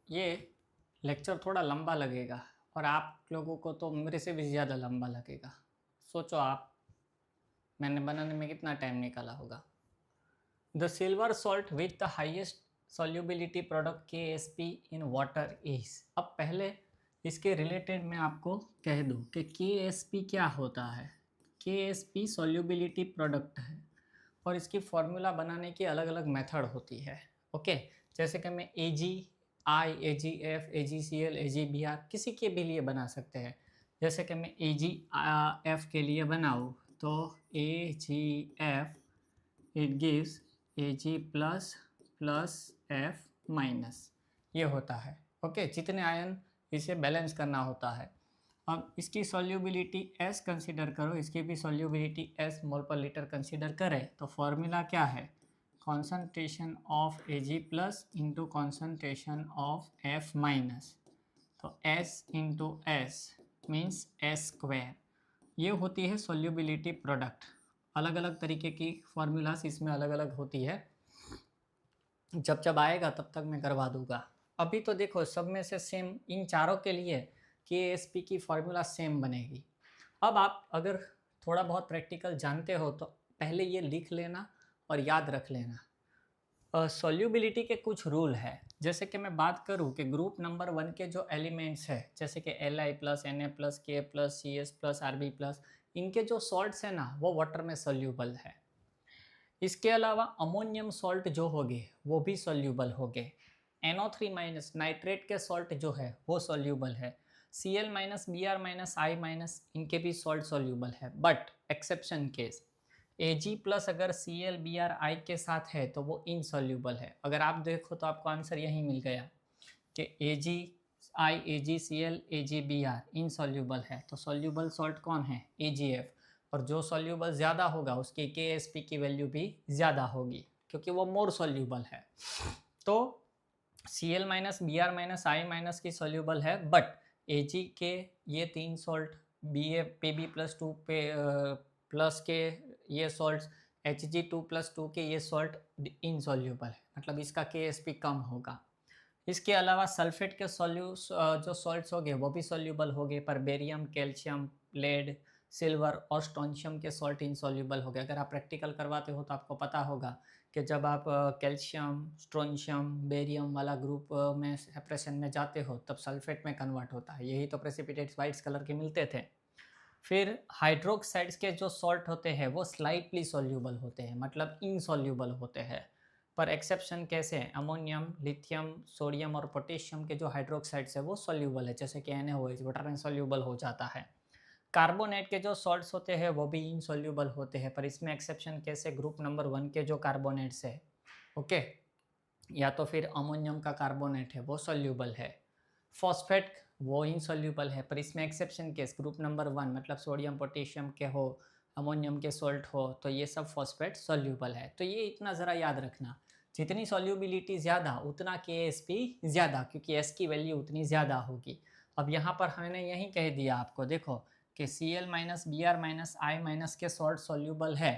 ये लेक्चर थोड़ा लंबा लगेगा और आप लोगों को तो मेरे से भी ज़्यादा लंबा लगेगा। सोचो आप, मैंने बनाने में कितना टाइम निकाला होगा। The silver salt with the highest solubility product KSP in water is. अब पहले इसके रिलेटेड मैं आपको कह दूं कि KSP क्या होता है। KSP सॉल्युबिलिटी प्रोडक्ट है और इसकी फार्मूला बनाने की अलग अलग मेथड होती है। ओके, जैसे कि मैं AgI, AgF, AgCl, AgBr किसी के भी लिए बना सकते हैं। जैसे कि मैं AgF के लिए बनाऊँ तो AgF it gives Ag plus plus F minus, ये होता है। ओके, जितने आयन इसे बैलेंस करना होता है। अब इसकी सॉल्युबिलिटी S कंसीडर करो, इसकी भी सॉल्युबिलिटी S मोल पर लीटर कंसीडर करें तो फॉर्मूला क्या है, concentration of Ag plus into concentration of F minus, तो S into S means S square. ये होती है सॉल्युबिलिटी प्रोडक्ट। अलग अलग तरीके की फार्मूलास इसमें अलग अलग होती है, जब जब आएगा तब तक मैं करवा दूंगा। अभी तो देखो सब में से सेम इन चारों के लिए KSP की फार्मूला सेम बनेगी। अब आप अगर थोड़ा बहुत प्रैक्टिकल जानते हो तो पहले ये लिख लेना और याद रख लेना। सॉल्युबिलिटी के कुछ रूल है। जैसे कि मैं बात करूं कि ग्रुप नंबर 1 के जो एलिमेंट्स है जैसे कि Li plus Na plus K plus C S plus Rb plus, इनके जो सॉल्ट्स है ना वो वाटर में सोल्यूबल है। इसके अलावा अमोनियम सॉल्ट जो होंगे वो भी सोल्यूबल होंगे। NO3 माइनस नाइट्रेट के सॉल्ट जो है वो सोल्यूबल है। Cl minus Br minus I minus इनके भी सॉल्ट सोल्यूबल है, but exception case Ag plus अगर Cl Br I के साथ है तो वो इनसोल्यूबल है। अगर आप देखो तो आपको आंसर यही मिल गया कि Ag I, AgCl, AgBr insoluble है। तो सोल्यूबल सॉल्ट कौन है, AgF। और जो सोल्यूबल ज़्यादा होगा उसकी KSP की वैल्यू भी ज़्यादा होगी क्योंकि वो मोर सोल्यूबल है। तो Cl minus Br minus I minus की सोल्यूबल है, बट Ag के ये तीन सॉल्ट Pb प्लस 2 पे प्लस के ये सॉल्ट Hg2+2 के ये सॉल्ट इनसोल्यूबल है, मतलब इसका KSP कम होगा। इसके अलावा सल्फेट के जो सॉल्ट्स होंगे वो भी सोल्यूबल होंगे, पर बेरियम, कैल्शियम, लेड, सिल्वर और स्टोनशियम के सॉल्ट इनसोल्यूबल हो गए। अगर आप प्रैक्टिकल करवाते हो तो आपको पता होगा कि जब आप कैल्शियम, स्ट्रोनशियम, बेरियम वाला ग्रुप में सेपरेशन में जाते हो तब सल्फेट में कन्वर्ट होता है। यही तो प्रेसिपिटेट्स वाइट्स कलर के मिलते थे। फिर हाइड्रोक्साइड्स के जो सॉल्ट होते हैं वो स्लाइटली सोल्यूबल होते हैं, मतलब इनसोल्यूबल होते हैं। पर एक्सेप्शन कैसे हैं, अमोनियम, लिथियम, सोडियम और पोटेशियम के जो हाइड्रोक्साइड्स है वो सोल्यूबल है, जैसे कि NaOH वाटर में सोल्यूबल हो जाता है। कार्बोनेट के जो सॉल्ट्स होते हैं वो भी इनसोल्यूबल होते हैं, पर इसमें एक्सेप्शन कैसे, ग्रुप नंबर 1 के जो कार्बोनेट्स है, ओके, या तो फिर अमोनियम का कार्बोनेट है वो सोल्यूबल है। फॉस्फेट वो इनसोल्यूबल है, पर इसमें एक्सेप्शन केस ग्रुप नंबर 1 मतलब सोडियम, पोटेशियम के हो, अमोनियम के सॉल्ट हो, तो ये सब फॉस्फेट सोल्यूबल है। तो ये इतना ज़रा याद रखना, जितनी सोल्यूबिलिटी ज़्यादा उतना KSP ज़्यादा, क्योंकि S की वैल्यू उतनी ज़्यादा होगी। अब यहाँ पर हमने यही कह दिया आपको, देखो कि Cl minus Br minus I minus के सॉल्ट सोल्यूबल है,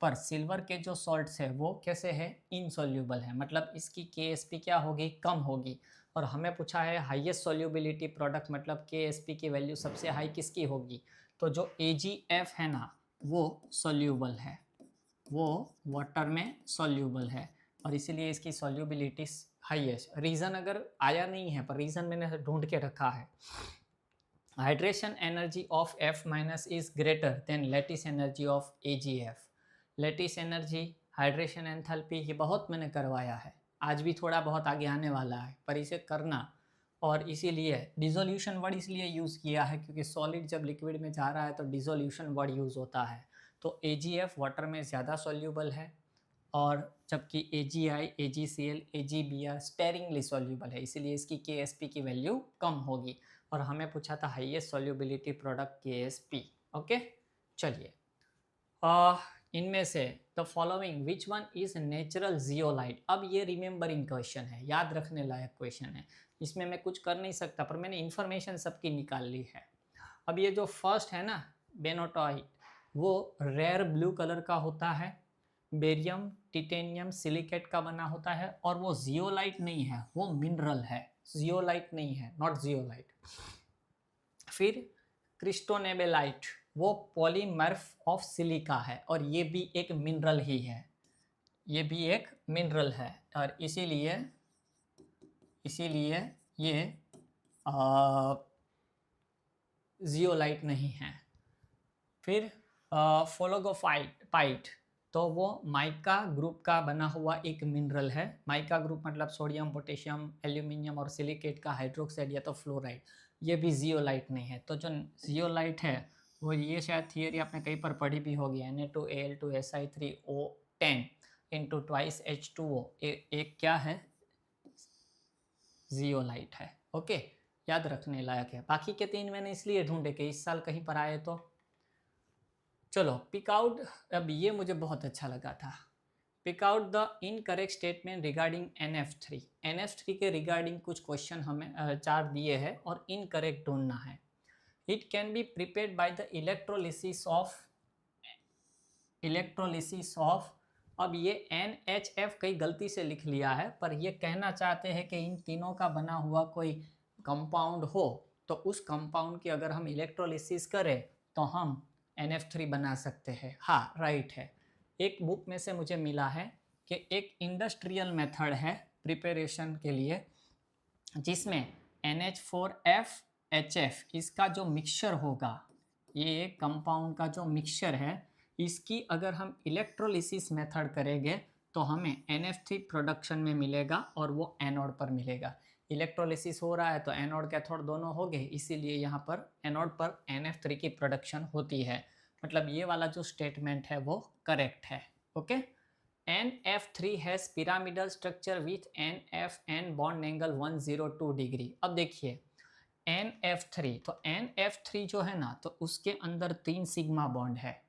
पर सिल्वर के जो सॉल्ट्स है वो कैसे है, इनसोल्यूबल है, मतलब इसकी KSP क्या होगी, कम होगी। और हमें पूछा है हाईएस्ट सोल्यूबिलिटी प्रोडक्ट, मतलब KSP की वैल्यू सबसे हाई किसकी होगी, तो जो AgF है ना वो सोल्यूबल है, वो वाटर में सोल्यूबल है और इसीलिए इसकी सोल्यूबिलिटी हाईएस्ट। रीज़न अगर आया नहीं है पर रीज़न मैंने ढूंढ के रखा है, hydration energy of F minus is greater than lattice energy of AgF। Lattice energy, hydration enthalpy, ये बहुत मैंने करवाया है, आज भी थोड़ा बहुत आगे आने वाला है, पर इसे करना। और इसीलिए डिसोल्यूशन वर्ड इसलिए यूज़ किया है क्योंकि सॉलिड जब लिक्विड में जा रहा है तो डिसोल्यूशन वर्ड यूज़ होता है। तो AgF वाटर में ज़्यादा सोल्यूबल है और जबकि AgI, AgCl, AgBr sparingly soluble है, इसीलिए इसकी KSP की वैल्यू कम होगी। और हमें पूछा था highest solubility product KSP। Okay, चलिए, इनमें से the following which one is natural zeolite. अब ये रिमेंबरिंग क्वेश्चन है, याद रखने लायक क्वेश्चन है, इसमें मैं कुछ कर नहीं सकता पर मैंने इन्फॉर्मेशन सबकी निकाल ली है। अब ये जो फर्स्ट है ना बेनोटाइट, वो रेयर ब्लू कलर का होता है, बेरियम, टिटेनियम, सिलिकेट का बना होता है और वो जियोलाइट नहीं है, वो मिनरल है, जियोलाइट नहीं है, नॉट जियोलाइट। फिर क्रिस्टोनेबेलाइट, वो पॉलीमर्फ ऑफ सिलिका है और ये भी एक मिनरल ही है, ये भी एक मिनरल है और इसीलिए ये जियोलाइट नहीं है। फिर फोलोगोफाइट, तो वो माइका ग्रुप का बना हुआ एक मिनरल है। माइका ग्रुप मतलब सोडियम, पोटेशियम, एल्यूमिनियम और सिलिकेट का हाइड्रोक्साइड या तो फ्लोराइड। ये भी जियोलाइट नहीं है। तो जो जियोलाइट है वो ये शायद थियरी आपने कहीं पर पढ़ी भी होगी, Na2Al2Si3O10 इंटू ट्वाइस H2O, एक क्या है, जियोलाइट है। ओके, याद रखने लायक है। बाकी के 3 मैंने इसलिए ढूंढे कि इस साल कहीं पर आए तो। चलो पिक आउट, अब ये मुझे बहुत अच्छा लगा था। Pick out the incorrect statement regarding NF3। NF3 के रिगार्डिंग कुछ क्वेश्चन हमें 4 दिए हैं और इनकरेक्ट ढूंढना है। It can be prepared by the electrolysis of, अब ये NHF कई गलती से लिख लिया है, पर ये कहना चाहते हैं कि इन तीनों का बना हुआ कोई कंपाउंड हो तो उस कंपाउंड की अगर हम इलेक्ट्रोलिसिस करें तो हम NF3 बना सकते हैं। हाँ राइट है। एक बुक में से मुझे मिला है कि एक इंडस्ट्रियल मेथड है प्रिपरेशन के लिए जिसमें NH4FHF इसका जो मिक्सचर होगा, ये कंपाउंड का जो मिक्सचर है, इसकी अगर हम इलेक्ट्रोलिसिस मेथड करेंगे तो हमें NF3 प्रोडक्शन में मिलेगा और वो एनोड पर मिलेगा। इलेक्ट्रोलिसिस हो रहा है तो एनोड कैथोड दोनों हो गए, इसीलिए यहाँ पर एनोड पर NF3 की प्रोडक्शन होती है। मतलब ये वाला जो स्टेटमेंट है वो करेक्ट है। Okay, NF3 has pyramidal structure with NFN bond angle 102 degree. अब देखिए NF3, तो NF3 जो है ना, तो उसके अंदर 3 सिग्मा बॉन्ड है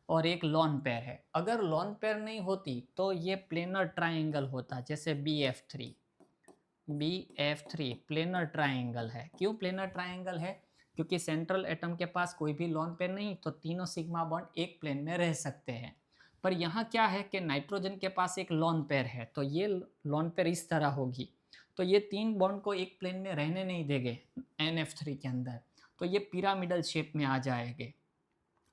और एक लॉन पेयर है। अगर लॉन पेयर नहीं होती तो ये प्लेनर ट्राइंगल होता, जैसे BF3 प्लेनर ट्राइंगल है। क्यों प्लेनर ट्राइंगल है? क्योंकि सेंट्रल एटम के पास कोई भी लॉन पेयर नहीं, तो तीनों सिग्मा बॉन्ड एक प्लेन में रह सकते हैं। पर यहाँ क्या है कि नाइट्रोजन के पास एक लॉन पेयर है, तो ये लॉन पेयर इस तरह होगी, तो ये 3 बॉन्ड को एक प्लेन में रहने नहीं देंगे NF3 के अंदर, तो ये पिरामिडल शेप में आ जाएंगे।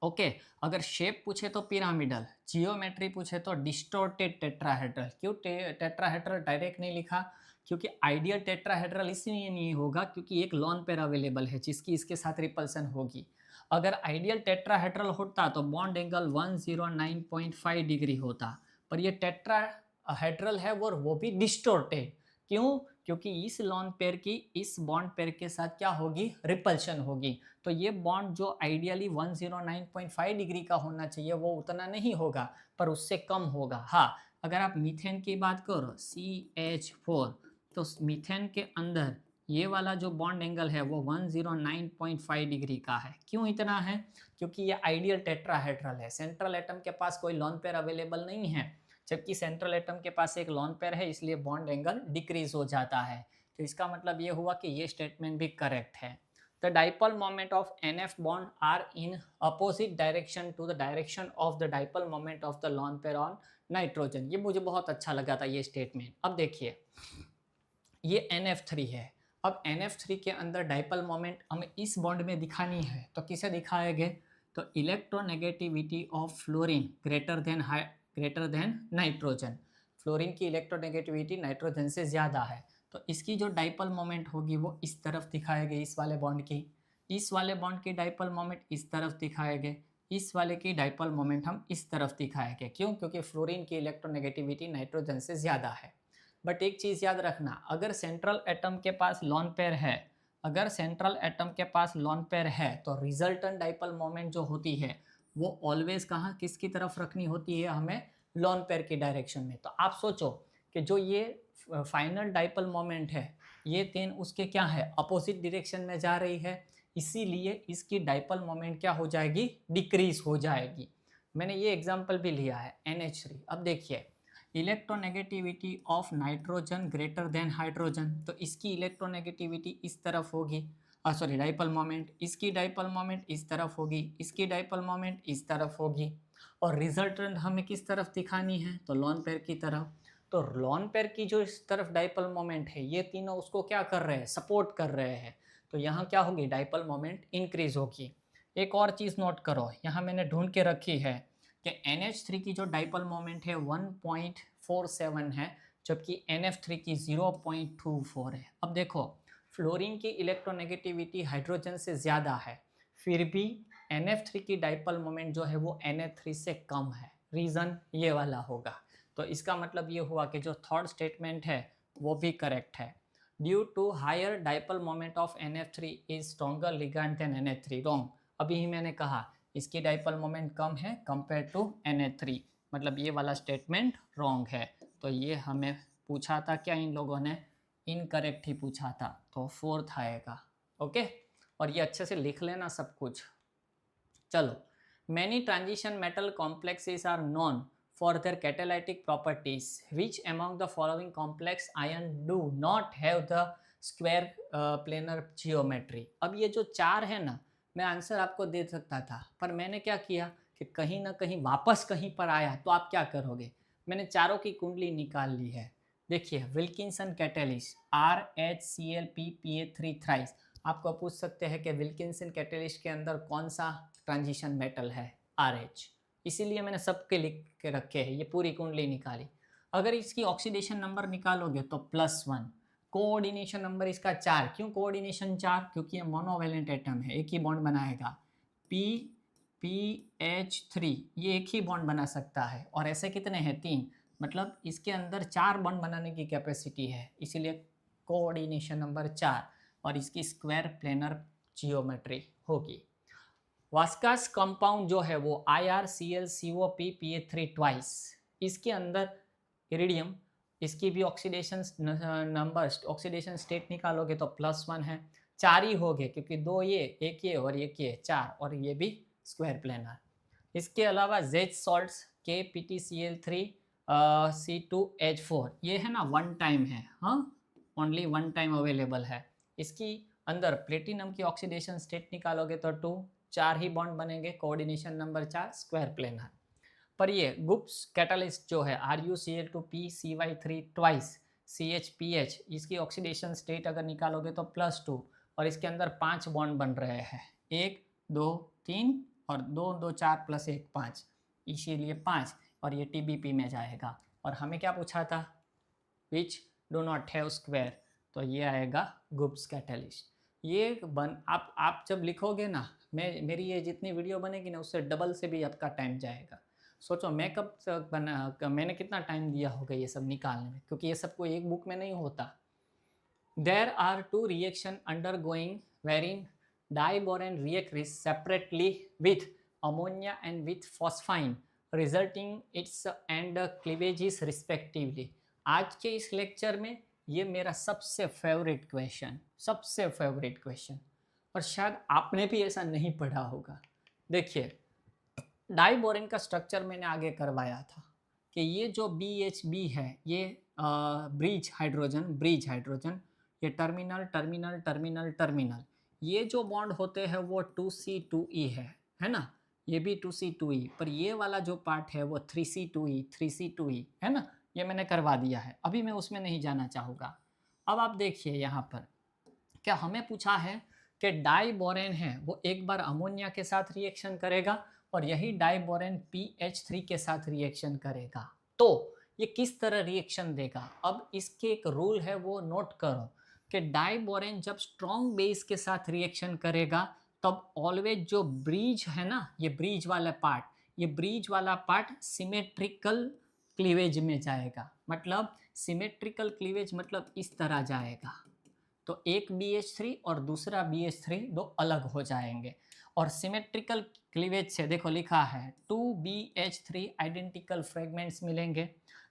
ओके, अगर शेप पूछे तो पिरामिडल, जियोमेट्री पूछे तो डिस्टोर्टेड टेट्राहेड्रल। क्यों टेट्राहेड्रल डायरेक्ट नहीं लिखा? क्योंकि आइडियल टेट्राहेड्रल इसलिए नहीं होगा क्योंकि एक लॉन पेयर अवेलेबल है जिसकी इसके साथ रिपल्सन होगी। अगर आइडियल टेट्राहेड्रल होता तो बॉन्ड एंगल 109.5 डिग्री होता, पर ये टेट्राहेड्रल है वो भी डिस्टोर्टेड। क्यों? क्योंकि इस लॉन पेयर की इस बॉन्ड पेयर के साथ क्या होगी, रिपल्शन होगी। तो ये बॉन्ड जो आइडियली 109.5 डिग्री का होना चाहिए वो उतना नहीं होगा, पर उससे कम होगा। हाँ, अगर आप मीथेन की बात करो CH4, तो मीथेन के अंदर ये वाला जो बॉन्ड एंगल है वो 109.5 डिग्री का है। क्यों इतना है? क्योंकि ये आइडियल टेट्राहेड्रल है, सेंट्रल एटम के पास कोई लॉन पेयर अवेलेबल नहीं है, जबकि सेंट्रल एटम के पास एक लॉन पेयर है, इसलिए बॉन्ड एंगल डिक्रीज हो जाता है। तो इसका मतलब ये हुआ कि ये स्टेटमेंट भी करेक्ट है। The dipole moment of NF bond are in opposite direction to the direction of the dipole moment of the lone pair on nitrogen. ये मुझे बहुत अच्छा लगा था ये स्टेटमेंट। अब देखिए ये NF3 है, अब NF3 के अंदर डाइपोल मोमेंट हमें इस बॉन्ड में दिखानी है, तो किसे दिखाएंगे? तो electronegativity of fluorine greater than nitrogen. Fluorine की इलेक्ट्रोनेगेटिविटी नाइट्रोजन से ज़्यादा है, तो इसकी जो डाइपोल मोमेंट होगी वो इस तरफ दिखाएंगे, इस वाले बॉन्ड की। इस वाले बॉन्ड की डाइपोल मोमेंट इस तरफ दिखाएंगे, इस वाले की डाइपोल मोमेंट हम इस तरफ दिखाएंगे। क्यों? क्योंकि फ्लोरीन की इलेक्ट्रोनेगेटिविटी नाइट्रोजन से ज़्यादा है। बट एक चीज़ याद रखना, अगर सेंट्रल एटम के पास लॉन पेयर है, तो रिजल्टेंट डाइपोल मोमेंट जो होती है वो ऑलवेज कहाँ, किसकी तरफ रखनी होती है? हमें लॉन पेयर की डायरेक्शन में। तो आप सोचो कि जो ये फाइनल डाइपोल मोमेंट है, ये 3 उसके क्या है, अपोजिट डायरेक्शन में जा रही है, इसीलिए इसकी डाइपोल मोमेंट क्या हो जाएगी, डिक्रीज हो जाएगी। मैंने ये एग्जांपल भी लिया है NH3। अब देखिए electronegativity of nitrogen greater than hydrogen, तो इसकी इलेक्ट्रोनेगेटिविटी इस तरफ होगी, डाइपोल मोमेंट, इसकी डाइपोल मोमेंट इस तरफ होगी, इसकी डाइपोल मोमेंट इस तरफ होगी, और रिजल्टेंट हमें किस तरफ दिखानी है? तो लॉन पेयर की तरफ। तो लोन पेयर की जो इस तरफ डाइपोल मोमेंट है, ये तीनों उसको क्या कर रहे हैं, सपोर्ट कर रहे हैं। तो यहाँ क्या होगी, डाइपोल मोमेंट इंक्रीज होगी। एक और चीज़ नोट करो, यहाँ मैंने ढूंढ के रखी है कि NH3 की जो डाइपोल मोमेंट है 1.47 है, जबकि NF3 की 0.24 है। अब देखो, फ्लोरीन की इलेक्ट्रोनेगेटिविटी हाइड्रोजन से ज़्यादा है, फिर भी NF3 की डाइपोल मोमेंट जो है वो Na3 से कम है। रीज़न ये वाला होगा। तो इसका मतलब ये हुआ कि जो थर्ड स्टेटमेंट है वो भी करेक्ट है। Due to higher dipole moment of NF3 is stronger ligand than Na3। Wrong, अभी ही मैंने कहा इसकी डाइपोल मोमेंट कम है कंपेयर टू Na3, मतलब ये वाला स्टेटमेंट रॉन्ग है। तो ये हमें पूछा था क्या, इन लोगों ने इनकरेक्ट ही पूछा था, तो फोर्थ आएगा। ओके, और ये अच्छे से लिख लेना सब कुछ। चलो, many transition metal complexes are known for their catalytic properties. Which among the following complex ion do not have the square planar geometry? अब ये जो चार है ना, मैं आंसर आपको दे सकता था, पर मैंने क्या किया कि कहीं ना कहीं वापस कहीं पर आया, तो आप क्या करोगे, मैंने चारों की कुंडली निकाल ली है। देखिए, विल्किंसन कैटेलिस्ट RHClPPa3 थ्राइस। आपको पूछ सकते हैं कि विल्किंसन कैटेलिस्ट के अंदर कौन सा ट्रांजिशन मेटल है, RH, इसीलिए मैंने सबके लिख के रखे हैं, ये पूरी कुंडली निकाली। अगर इसकी ऑक्सीडेशन नंबर निकालोगे तो +1, कोऑर्डिनेशन नंबर इसका 4। क्यों कोऑर्डिनेशन 4? क्योंकि ये मोनोवेलेंट एटम है, एक ही बॉन्ड बनाएगा। PPH3 ये एक ही बॉन्ड बना सकता है, और ऐसे कितने हैं, 3, मतलब इसके अंदर 4 बॉन्ड बनाने की कैपेसिटी है, इसीलिए कोऑर्डिनेशन नंबर 4, और इसकी स्क्वायर प्लेनर जियोमेट्री होगी। वास्कास कंपाउंड जो है वो IrClCOPPa3 ट्वाइस, इसके अंदर इरिडियम, इसकी भी ऑक्सीडेशन नंबर, ऑक्सीडेशन स्टेट निकालोगे तो +1 है। 4 ही हो गए, क्योंकि 2 ये, एक ये और एक ये, 4, और ये भी स्क्वायर प्लेनर। इसके अलावा जेड सॉल्ट्स KPtCl3 C2H4, ये है ना वन टाइम है, हाँ, ओनली वन टाइम अवेलेबल है। इसकी अंदर प्लेटिनम की ऑक्सीडेशन स्टेट निकालोगे तो 2, 4 ही बॉन्ड बनेंगे, कोऑर्डिनेशन नंबर 4, स्क्वायर प्लेनर। पर ये गुप्स कैटालिस्ट जो है RuCl2PCy3 ट्वाइस CHPH, इसकी ऑक्सीडेशन स्टेट अगर निकालोगे तो +2, और इसके अंदर 5 बॉन्ड बन रहे हैं, 1 2 3 और 2 2 4 + 1 5, इसीलिए 5, और ये TBP में जाएगा। और हमें क्या पूछा था, विच डो नॉट हैव स्क्वायर, तो ये आएगा गुप्स कैटालिस्ट। ये आप जब लिखोगे ना, मेरी ये जितनी वीडियो बनेगी ना, उससे डबल से भी आपका टाइम जाएगा। सोचो मैं कब तक मैंने कितना टाइम दिया होगा ये सब निकालने में, क्योंकि ये सब कोई एक बुक में नहीं होता। There are 2 reactions undergoing wherein diborane reacts separately with ammonia and with phosphine, resulting its and cleavages respectively. आज के इस लेक्चर में ये मेरा सबसे फेवरेट क्वेश्चन, और शायद आपने भी ऐसा नहीं पढ़ा होगा। देखिए, डाइबोरेन का स्ट्रक्चर मैंने आगे करवाया था कि ये जो BHB है, ये ब्रिज हाइड्रोजन, ये टर्मिनल, ये जो बॉन्ड होते हैं वो 2C2E है ना, ये भी 2C2E, पर ये वाला जो पार्ट है वो 3C2E है ना, ये मैंने करवा दिया है, अभी मैं उसमें नहीं जाना चाहूँगा। अब आप देखिए यहाँ पर क्या हमें पूछा है कि डाइबोरेन है वो एक बार अमोनिया के साथ रिएक्शन करेगा, और यही डाइबोरेन PH3 के साथ रिएक्शन करेगा, तो ये किस तरह रिएक्शन देगा। अब इसके एक रूल है, वो नोट करो कि डाइबोरेन जब स्ट्रॉन्ग बेस के साथ रिएक्शन करेगा, तब ऑलवेज जो ब्रिज है ना, ये ब्रिज वाला पार्ट सिमेट्रिकल क्लीवेज में जाएगा, मतलब सिमेट्रिकल क्लीवेज मतलब इस तरह जाएगा, तो एक BH3 और दूसरा BH3 दो अलग हो जाएंगे। और सिमेट्रिकल क्लीवेज से देखो लिखा है 2 BH3 आइडेंटिकल फ्रेगमेंट्स मिलेंगे,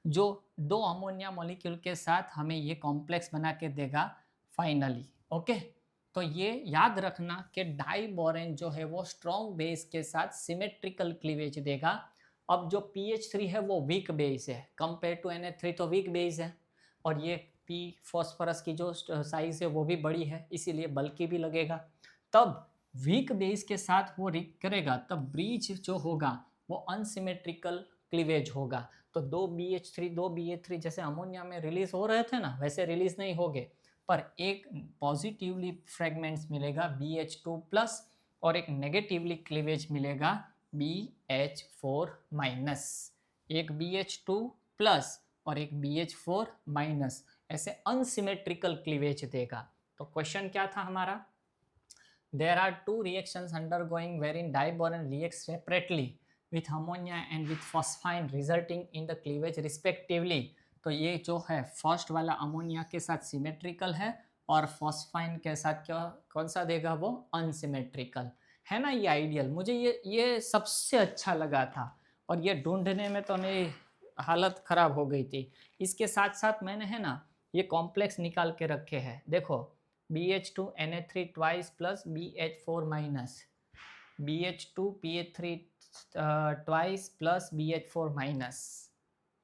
जो 2 अमोनिया मॉलिक्यूल के साथ हमें ये कॉम्प्लेक्स बना के देगा फाइनली। ओके, तो ये याद रखना कि डाइबोरेन जो है वो स्ट्रॉन्ग बेस के साथ सिमेट्रिकल क्लीवेज देगा। अब जो PH3 है वो वीक बेस है, कंपेयर टू Na3 तो वीक बेस है, और ये P फॉस्फोरस की जो साइज है वो भी बड़ी है, इसीलिए बल्कि भी लगेगा। तब वीक बेस के साथ वो रिएक्ट करेगा, तब ब्रिज जो होगा वो अनसिमेट्रिकल क्लीवेज होगा। तो 2 BH3 जैसे अमोनिया में रिलीज हो रहे थे ना, वैसे रिलीज नहीं होंगे, पर एक पॉजिटिवली फ्रेगमेंट्स मिलेगा BH2 प्लस और एक नेगेटिवली क्लीवेज मिलेगा BH4 माइनस। एक BH2 प्लस और एक BH4 माइनस, ऐसे अनसिमेट्रिकल क्लीवेज देगा। तो क्वेश्चन क्या था हमारा? There are two reactions undergoing wherein diboron reacts separately with ammonia and with phosphine resulting in the cleavage respectively। तो ये जो है फर्स्ट वाला अमोनिया के साथ सिमेट्रिकल है और फॉस्फाइन के साथ क्या कौन सा देगा? वो अनसिमेट्रिकल है ना। ये आइडियल मुझे ये सबसे अच्छा लगा था और ये ढूंढने में तो मेरी हालत ख़राब हो गई थी। इसके साथ साथ मैंने है ना ये कॉम्प्लेक्स निकाल के रखे हैं। देखो BH2NH3 twice plus BH4 minus, BH2PH3 twice plus BH4 minus,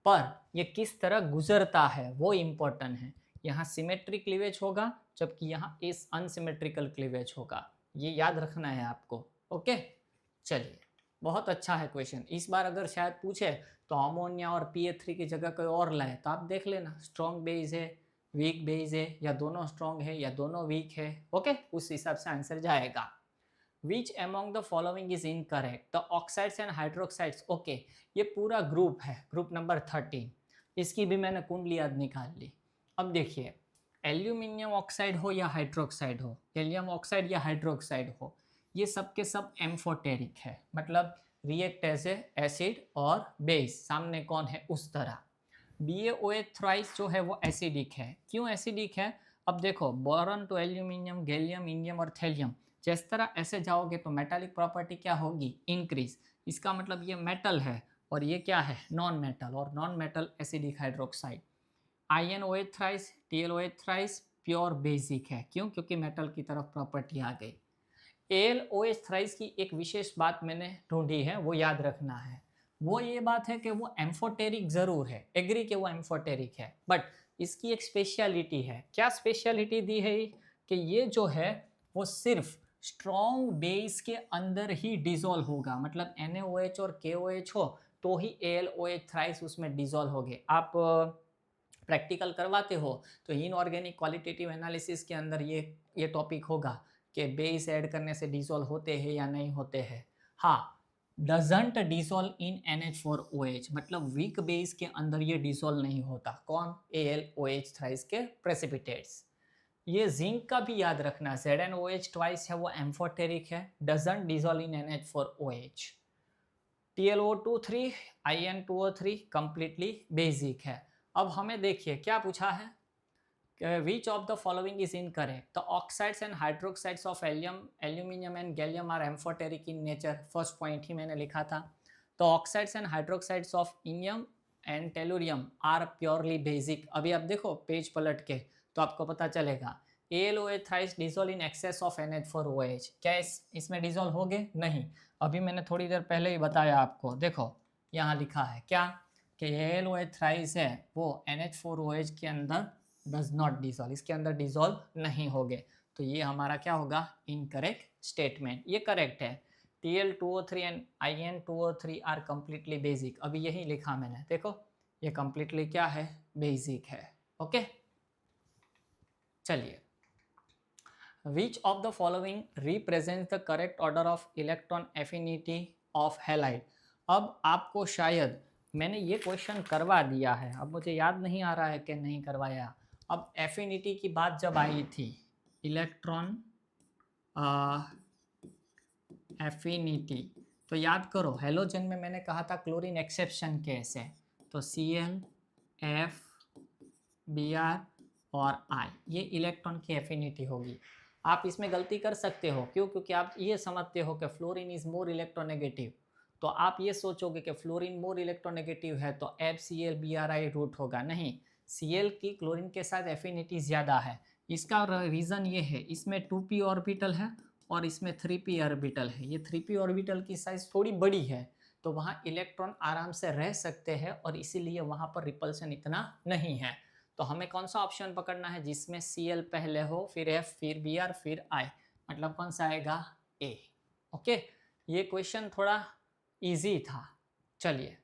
पर ये किस तरह गुजरता है वो इम्पोर्टेंट है। यहाँ सिमेट्रिक क्लीवेज होगा जबकि यहाँ इस अनसिमेट्रिकल क्लीवेज होगा, ये याद रखना है आपको। ओके चलिए, बहुत अच्छा है क्वेश्चन। इस बार अगर शायद पूछे तो अमोनिया और PH3 की जगह कोई और लाए तो आप देख लेना, स्ट्रॉन्ग बेस है, वीक बेस है, या दोनों स्ट्रॉन्ग है या दोनों वीक है। ओके उस हिसाब से आंसर जाएगा। Which among the following is incorrect? The oxides and hydroxides। Okay ये पूरा ग्रुप है, ग्रुप नंबर 13, इसकी भी मैंने कुंडली याद निकाल ली। अब देखिए एल्यूमिनियम ऑक्साइड हो या हाइड्रोक्साइड हो, गैलियम ऑक्साइड या हाइड्रोक्साइड हो, ये सब के सब एम्फोटेरिक है, मतलब रिएक्ट एज ए एसिड और बेस, सामने कौन है उस तरह। BaOH थ्राइस जो है वो एसिडिक है। क्यों एसिडिक है? अब देखो boron to aluminium, gallium, indium और थैलियम, जिस तरह ऐसे जाओगे तो मेटालिक प्रॉपर्टी क्या होगी? इंक्रीज। इसका मतलब ये मेटल है और ये क्या है? नॉन मेटल, और non metal acidic hydroxide. InOH thrice, TlOH thrice pure basic है। क्यों? क्योंकि मेटल की तरफ प्रॉपर्टी आ गई। AlOH थ्राइस की एक विशेष बात मैंने ढूंढी है, वो याद रखना है। वो ये बात है कि वो एम्फोटेरिक जरूर है, एग्री कि वो एम्फोटेरिक है, बट इसकी एक स्पेशलिटी है। क्या स्पेशलिटी दी है? कि ये जो है वो सिर्फ स्ट्रॉन्ग बेस के अंदर ही डिजोल्व होगा, मतलब NaOH और KOH हो तो ही AlOH थ्राइस उसमें डिजोल्व होगे। आप प्रैक्टिकल करवाते हो तो इनऑर्गेनिक क्वालिटेटिव एनालिसिस के अंदर ये टॉपिक होगा कि बेस ऐड करने से डिसॉल्व होते हैं या नहीं होते हैं। हाँ, डजंट डिसॉल्व इन NH4OH, मतलब वीक बेस के अंदर ये डिसॉल्व नहीं होता। कौन? AlOH थ्राइस के प्रेसिपिटेट्स। ये जिंक का भी याद रखना, ZnOH ट्वाइस है वो एम्फोटेरिक है, doesn't dissolve in NH4OH। TlO2 3 In2O3 completely basic है। अब हमें देखिए क्या पूछा है, which of the following is incorrect? The oxides and hydroxides of aluminium and gallium are amphoteric in nature. First point ही मैंने लिखा था। तो oxides and hydroxides of indium and tellurium are purely basic. अभी आप देखो पेज पलट के तो आपको पता चलेगा। AlOH thrice dissolve in excess of NH4OH। क्या इसमें डिसॉल्व हो गए? नहीं। अभी मैंने थोड़ी देर पहले ही बताया आपको, देखो यहाँ लिखा है क्या कि AlOH थ्राइस है वो NH4OH के अंदर डज नॉट डिसॉल्व, इसके अंदर डिसॉल्व नहीं हो गए। तो ये हमारा क्या होगा? Incorrect statement. ये करेक्ट है। Tl2O3 and In2O3 are completely basic. अभी यही लिखा मैंने, देखो ये कंप्लीटली क्या है? बेसिक है। ओके चलिए, Which of the following represents the correct order of electron affinity of halide? अब आपको शायद मैंने ये क्वेश्चन करवा दिया है, अब मुझे याद नहीं आ रहा है कि नहीं करवाया। अब एफिनिटी की बात जब आई थी, इलेक्ट्रॉन एफिनिटी, तो याद करो हेलोजन में मैंने कहा था क्लोरीन एक्सेप्शन केस है, तो Cl, F, Br और I, ये इलेक्ट्रॉन की एफिनिटी होगी। आप इसमें गलती कर सकते हो, क्यों? क्योंकि आप ये समझते हो कि फ्लोरीन इज मोर इलेक्ट्रोनेगेटिव, तो आप ये सोचोगे कि फ्लोरीन मोर इलेक्ट्रोनेगेटिव है तो FCl रूट होगा। नहीं, Cl की क्लोरीन के साथ एफिनिटी ज़्यादा है। इसका रीज़न ये है, इसमें 2p ऑर्बिटल है और इसमें 3p ऑर्बिटल है। ये 3p ऑर्बिटल की साइज़ थोड़ी बड़ी है, तो वहाँ इलेक्ट्रॉन आराम से रह सकते हैं और इसीलिए वहाँ पर रिपल्सन इतना नहीं है। तो हमें कौन सा ऑप्शन पकड़ना है जिसमें Cl पहले हो, फिर F, फिर Br, फिर I, मतलब कौन सा आएगा? A। ओके, ये क्वेश्चन थोड़ा इजी था। चलिए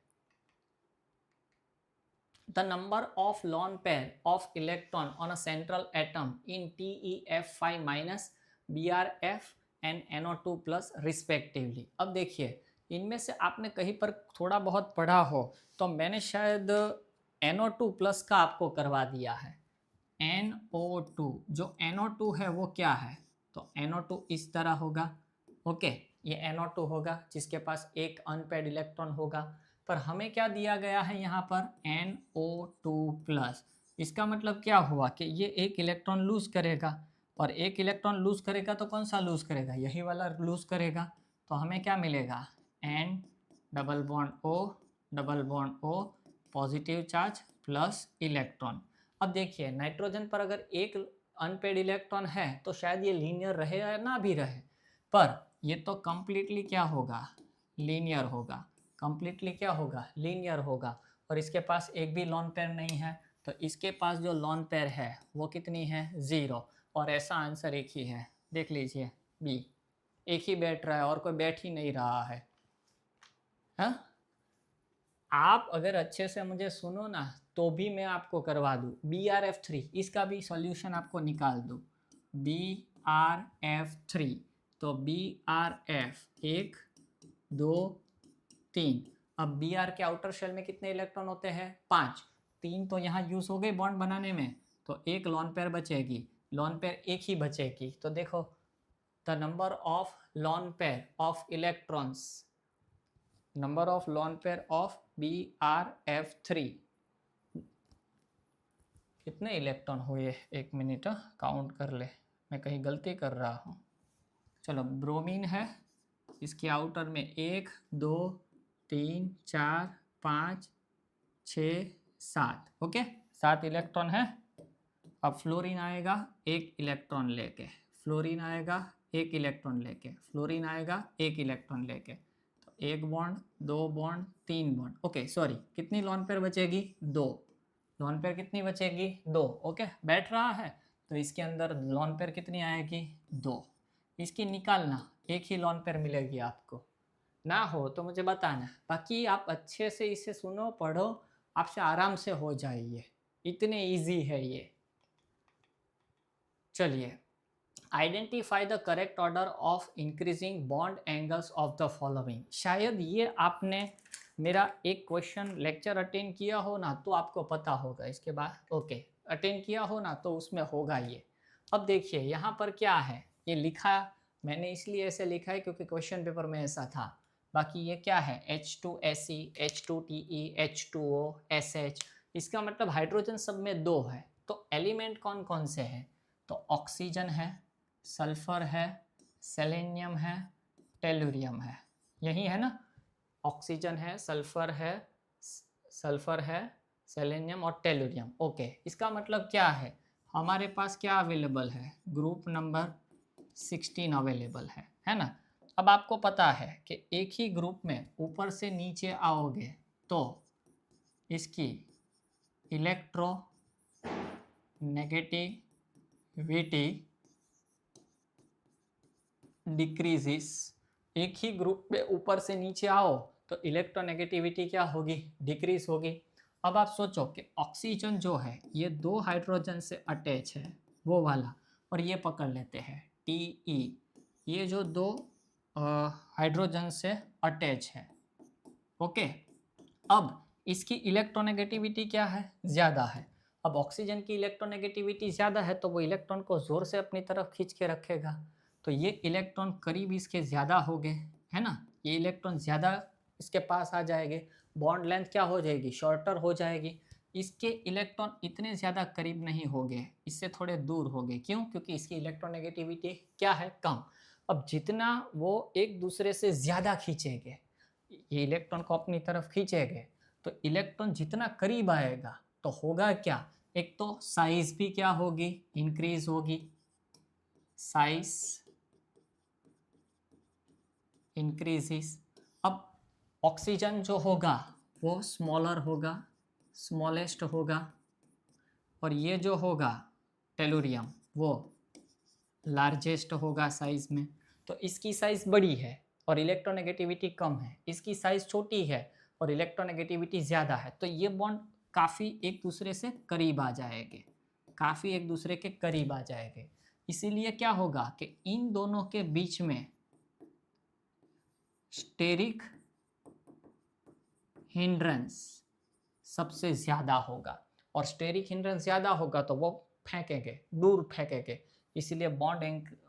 the number of lone pair of electron on a central atom in TeF5 minus BrF and NO2 plus respectively। अब देखिए इनमें से आपने कहीं पर थोड़ा बहुत पढ़ा हो तो मैंने शायद NO2 प्लस का आपको करवा दिया है। NO2 जो NO2 है वो क्या है, तो NO2 इस तरह होगा, ओके ये NO2 होगा जिसके पास एक अनपेड इलेक्ट्रॉन होगा, पर हमें क्या दिया गया है यहाँ पर NO2 प्लस। इसका मतलब क्या हुआ कि ये एक इलेक्ट्रॉन लूज करेगा, और एक इलेक्ट्रॉन लूज करेगा तो कौन सा लूज करेगा, यही वाला लूज करेगा, तो हमें क्या मिलेगा N double bond O positive charge plus electron. अब देखिए नाइट्रोजन पर अगर एक अनपेड इलेक्ट्रॉन है तो शायद ये लीनियर रहे या ना भी रहे, पर ये तो कंप्लीटली क्या होगा, लीनियर होगा, कंप्लीटली क्या होगा, लीनियर होगा, और इसके पास एक भी लॉन पेयर नहीं है, तो इसके पास जो लॉन पेयर है वो कितनी है, 0, और ऐसा आंसर एक ही है, देख लीजिए बी, एक ही बैठ रहा है और कोई बैठ ही नहीं रहा है। हाँ आप अगर अच्छे से मुझे सुनो ना तो भी मैं आपको करवा दूँ BrF3, इसका भी सॉल्यूशन आपको निकाल दूँ, BrF3, तो BrF 1 2 3, अब Br के आउटर शेल में कितने इलेक्ट्रॉन होते हैं, 5, 3 तो यहाँ यूज हो गए बॉन्ड बनाने में, तो एक लॉन पेयर बचेगी, लॉन पेयर एक ही बचेगी, तो देखो the number of lone pair of electrons, number of lone pair of BrF3, कितने इलेक्ट्रॉन हुए, एक मिनट काउंट कर ले, मैं कहीं गलती कर रहा हूँ। चलो ब्रोमीन है, इसके आउटर में 1 2 3 4 5 6 7, ओके 7 इलेक्ट्रॉन है। अब फ्लोरीन आएगा एक इलेक्ट्रॉन लेके, फ्लोरीन आएगा एक इलेक्ट्रॉन लेके, फ्लोरीन आएगा एक इलेक्ट्रॉन लेके, तो 1 bond 2 bond 3 bond, okay sorry कितनी लॉन पेयर बचेगी, 2, लॉन पेयर कितनी बचेगी, 2, ओके बैठ रहा है, तो इसके अंदर लॉन पेयर कितनी आएगी, 2, इसकी निकालना, एक ही लॉन पेयर मिलेगी आपको, ना हो तो मुझे बताना, बाकी आप अच्छे से इसे सुनो पढ़ो, आपसे आराम से हो जाइए, इतने इजी है ये। चलिए identify the correct order of increasing bond angles of the following. शायद ये आपने मेरा एक क्वेश्चन लेक्चर अटेंड किया हो ना तो आपको पता होगा, इसके बाद ओके अटेंड किया हो ना तो उसमें होगा ये। अब देखिए यहाँ पर क्या है, ये लिखा मैंने इसलिए ऐसे लिखा है क्योंकि क्वेश्चन पेपर में ऐसा था, बाकी ये क्या है H2Se H2Te H2O SH, इसका मतलब हाइड्रोजन सब में 2 है, तो एलिमेंट कौन कौन से हैं, तो ऑक्सीजन है, सल्फर है, सेलेनियम है, टेलुरियम है, यही है ना, ऑक्सीजन है, सल्फर है, सेलेनियम और टेलुरियम, ओके इसका मतलब क्या है, हमारे पास क्या अवेलेबल है, ग्रुप नंबर 16 अवेलेबल है ना। अब आपको पता है कि एक ही ग्रुप में ऊपर से नीचे आओगे तो इसकी इलेक्ट्रो नेगेटिविटी डिक्रीजिस, एक ही ग्रुप में ऊपर से नीचे आओ तो इलेक्ट्रोनेगेटिविटी क्या होगी, डिक्रीज होगी। अब आप सोचो कि ऑक्सीजन जो है ये 2 हाइड्रोजन से अटैच है वो वाला, और ये पकड़ लेते हैं Te, ये जो 2 हाइड्रोजन से अटैच है, ओके अब इसकी इलेक्ट्रोनेगेटिविटी क्या है, ज़्यादा है। अब ऑक्सीजन की इलेक्ट्रोनेगेटिविटी ज़्यादा है तो वो इलेक्ट्रॉन को ज़ोर से अपनी तरफ खींच के रखेगा, तो ये इलेक्ट्रॉन करीब इसके ज़्यादा हो गए, है ना, ये इलेक्ट्रॉन ज़्यादा इसके पास आ जाएंगे, बॉन्ड लेंथ क्या हो जाएगी, शॉर्टर हो जाएगी, इसके इलेक्ट्रॉन इतने ज़्यादा करीब नहीं हो गए, इससे थोड़े दूर हो गए, क्यों, क्योंकि इसकी इलेक्ट्रोनेगेटिविटी क्या है, कम। अब जितना वो एक दूसरे से ज़्यादा खींचेंगे, ये इलेक्ट्रॉन को अपनी तरफ खींचेंगे, तो इलेक्ट्रॉन जितना करीब आएगा तो होगा क्या, एक तो साइज भी क्या होगी, इंक्रीज होगी, साइज इंक्रीजिस। अब ऑक्सीजन जो होगा वो स्मॉलर होगा, स्मॉलेस्ट होगा, और ये जो होगा टेलुरियम वो लार्जेस्ट होगा साइज में, तो इसकी साइज बड़ी है और इलेक्ट्रोनेगेटिविटी कम है, इसकी साइज छोटी है और इलेक्ट्रोनेगेटिविटी ज़्यादा है, तो ये बॉन्ड काफ़ी एक दूसरे से करीब आ जाएंगे, काफ़ी एक दूसरे के करीब आ जाएंगे। इसीलिए क्या होगा कि इन दोनों के बीच में स्टेरिक हिंड्रेंस सबसे ज़्यादा होगा, और स्टेरिक हिंड्रेंस ज़्यादा होगा तो वो फेंकेंगे, दूर फेंकेंगे, इसीलिए बॉन्ड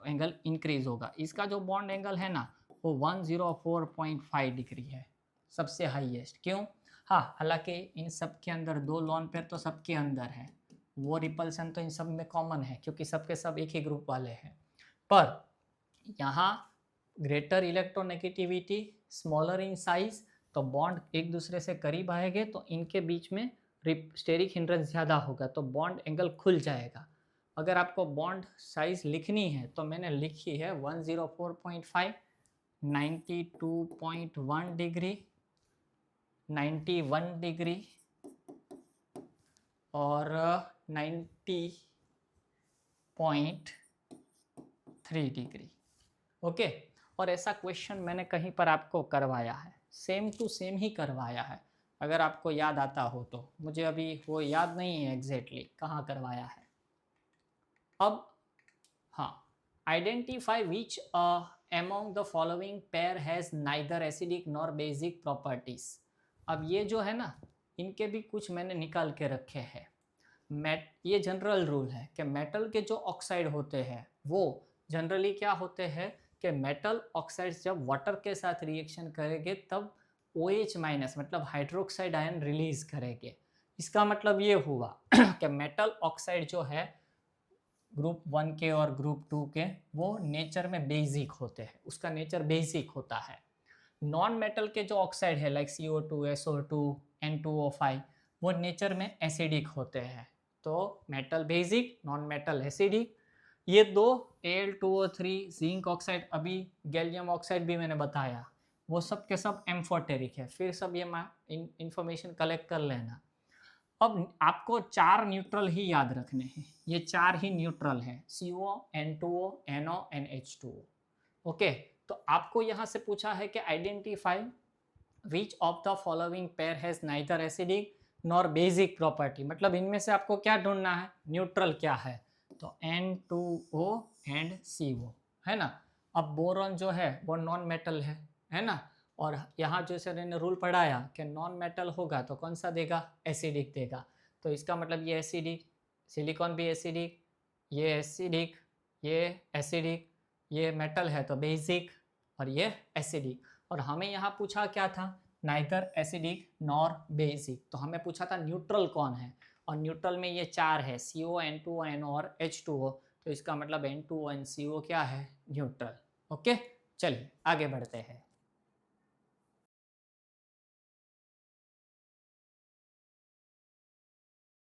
एंगल इंक्रीज होगा। इसका जो बॉन्ड एंगल है ना वो 104.5 डिग्री है, सबसे हाईएस्ट। क्यों? हाँ, हालांकि इन सब के अंदर दो लोन पेयर तो सबके अंदर है, वो रिपल्सन तो इन सब में कॉमन है क्योंकि सबके सब एक ही ग्रुप वाले हैं, पर यहाँ greater electronegativity, smaller in size, तो बॉन्ड एक दूसरे से करीब आएंगे तो इनके बीच में स्टेरिक हिंड्रेंस ज़्यादा होगा तो बॉन्ड एंगल खुल जाएगा। अगर आपको बॉन्ड साइज लिखनी है तो मैंने लिखी है 104.5, 92.1 डिग्री, 91 डिग्री और 90.3 डिग्री। ओके, और ऐसा क्वेश्चन मैंने कहीं पर आपको करवाया है, सेम टू सेम ही करवाया है, अगर आपको याद आता हो तो। मुझे अभी वो याद नहीं है एग्जैक्टली कहाँ करवाया है। अब हाँ, identify which among the following pair has neither acidic nor basic properties. अब ये जो है ना, इनके भी कुछ मैंने निकाल के रखे हैं। ये जनरल रूल है कि मेटल के जो ऑक्साइड होते हैं वो जनरली क्या होते हैं कि मेटल ऑक्साइड्स जब वाटर के साथ रिएक्शन करेंगे तब OH माइनस मतलब हाइड्रोक्साइड आयन रिलीज करेंगे। इसका मतलब ये हुआ कि मेटल ऑक्साइड जो है ग्रुप 1 के और ग्रुप 2 के वो नेचर में बेसिक होते हैं, उसका नेचर बेसिक होता है। नॉन मेटल के जो ऑक्साइड है लाइक CO2, SO2, N2O5 वो नेचर में एसिडिक होते हैं। तो metal basic, non metal acidic. ये दो Al2O3, जिंक ऑक्साइड, अभी गैलियम ऑक्साइड भी मैंने बताया, वो सब के सब एम्फोटेरिक है। फिर सब ये इंफॉर्मेशन कलेक्ट कर लेना। अब आपको 4 न्यूट्रल ही याद रखने हैं, ये 4 ही न्यूट्रल हैं, CO, N2O, NO, NH2O। Okay, तो आपको यहाँ से पूछा है कि identify which of the following pair has neither acidic nor basic property, मतलब इनमें से आपको क्या ढूंढना है, न्यूट्रल क्या है, तो N2O एंड CO है ना। अब बोरॉन जो है वो नॉन मेटल है ना, और यहाँ जो सर ने रूल पढ़ाया कि नॉन मेटल होगा तो कौन सा देगा, एसिडिक देगा। तो इसका मतलब ये एसिडिक, सिलिकॉन भी एसिडिक, ये एसिडिक, ये एसिडिक, ये मेटल है तो बेसिक, और ये एसिडिक। और हमें यहाँ पूछा क्या था, नाइदर एसिडिक नॉर बेसिक, तो हमें पूछा था न्यूट्रल कौन है, और न्यूट्रल में ये 4 है, CO, N2O, NO और H2O। तो इसका मतलब N2O and CO क्या है, न्यूट्रल। ओके, चलिए आगे बढ़ते हैं।